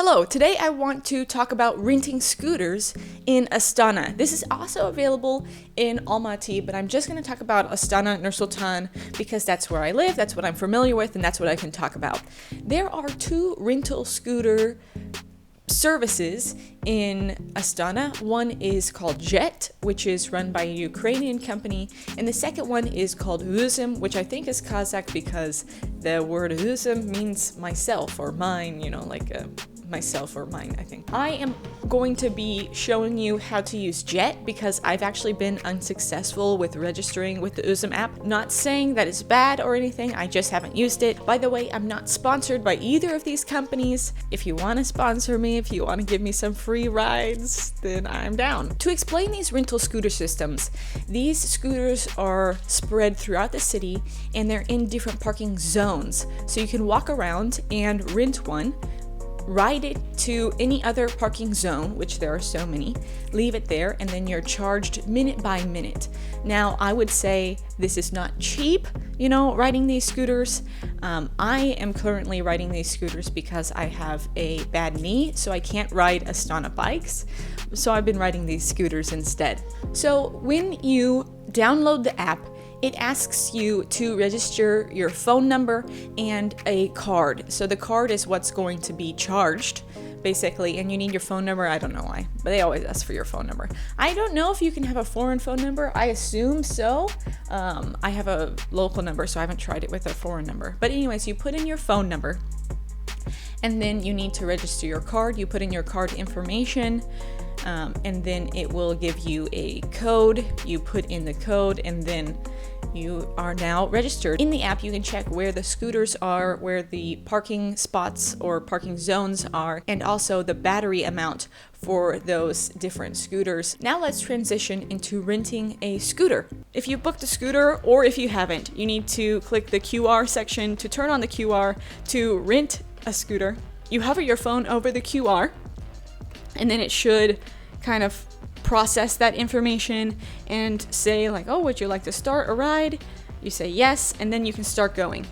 Hello, today I want to talk about renting scooters in Astana. This is also available in Almaty, but I'm just going to talk about Astana Nur-Sultan because that's where I live, that's what I'm familiar with, and that's what I can talk about. There are two rental scooter services in Astana. One is called Jet, which is run by a Ukrainian company, and the second one is called Uzum, which I think is Kazakh because the word Uzum means myself or mine, like myself or mine, I think. I am going to be showing you how to use Jet because I've actually been unsuccessful with registering with the Uzum app. Not saying that it's bad or anything, I just haven't used it. By the way, I'm not sponsored by either of these companies. If you want to sponsor me, if you want to give me some free rides, then I'm down. To explain these rental scooter systems, these scooters are spread throughout the city and they're in different parking zones. So you can walk around and rent one, ride it to any other parking zone, which there are so many, leave it there, and then you're charged minute by minute. Now, I would say this is not cheap, riding these scooters. I am currently riding these scooters because I have a bad knee, so I can't ride Astana bikes. So I've been riding these scooters instead. So when you download the app, it asks you to register your phone number and a card. So the card is what's going to be charged, basically, and you need your phone number. I don't know why, but they always ask for your phone number. I don't know if you can have a foreign phone number. I assume so. I have a local number, so I haven't tried it with a foreign number. But anyways, you put in your phone number, and then you need to register your card. You put in your card information, and then it will give you a code. You put in the code, and then you are now registered. In the app, you can check where the scooters are, where the parking spots or parking zones are, and also the battery amount for those different scooters. Now let's transition into renting a scooter. If you booked a scooter or if you haven't, you need to click the QR section to turn on the QR to rent a scooter. You hover your phone over the QR, and then it should kind of process that information and say like, oh, would you like to start a ride? You say yes, and then you can start going.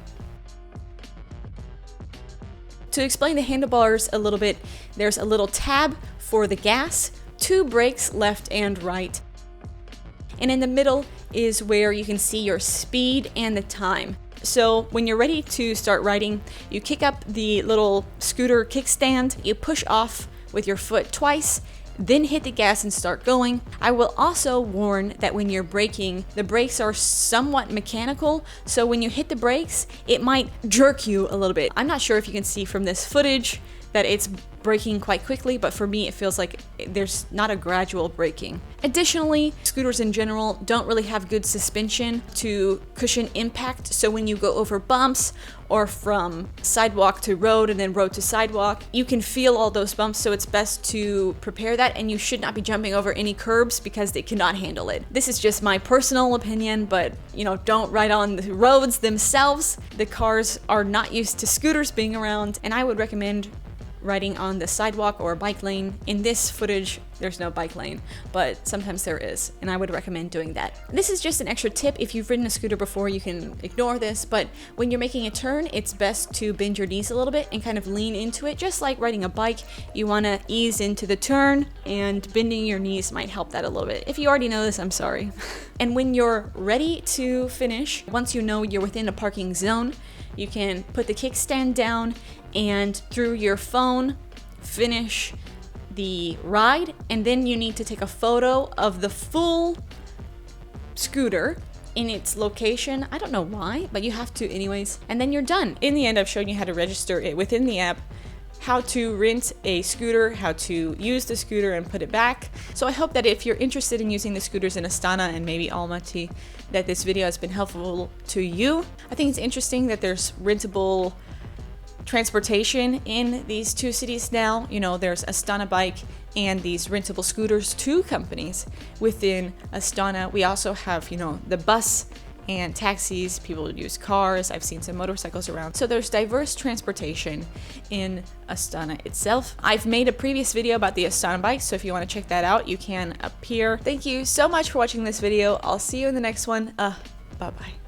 To explain the handlebars a little bit, there's a little tab for the gas, two brakes left and right, and in the middle is where you can see your speed and the time. So when you're ready to start riding, you kick up the little scooter kickstand, you push off with your foot twice, then hit the gas and start going. I will also warn that when you're braking, the brakes are somewhat mechanical, so when you hit the brakes, it might jerk you a little bit. I'm not sure if you can see from this footage that it's braking quite quickly, but for me it feels like there's not a gradual braking. Additionally, scooters in general don't really have good suspension to cushion impact, so when you go over bumps or from sidewalk to road and then road to sidewalk, you can feel all those bumps, so it's best to prepare that, and you should not be jumping over any curbs because they cannot handle it. This is just my personal opinion, but don't ride on the roads themselves. The cars are not used to scooters being around, and I would recommend riding on the sidewalk or bike lane. In this footage, there's no bike lane, but sometimes there is, and I would recommend doing that. This is just an extra tip. If you've ridden a scooter before, you can ignore this, but when you're making a turn, it's best to bend your knees a little bit and kind of lean into it. Just like riding a bike, you want to ease into the turn, and bending your knees might help that a little bit. If you already know this, I'm sorry. And when you're ready to finish, once you know you're within a parking zone, you can put the kickstand down and through your phone finish the ride, and then you need to take a photo of the full scooter in its location. I don't know why, but you have to anyways, and then you're done. In the end, I've shown you how to register it within the app, how to rent a scooter, how to use the scooter and put it back. So I hope that if you're interested in using the scooters in Astana and maybe Almaty, that this video has been helpful to you. I think it's interesting that there's rentable transportation in these two cities now. There's Astana Bike and these rentable scooters, two companies within Astana. We also have, the bus and taxis. People use cars. I've seen some motorcycles around. So there's diverse transportation in Astana itself. I've made a previous video about the Astana bike, so if you want to check that out, you can up here. Thank you so much for watching this video. I'll see you in the next one. Bye-bye.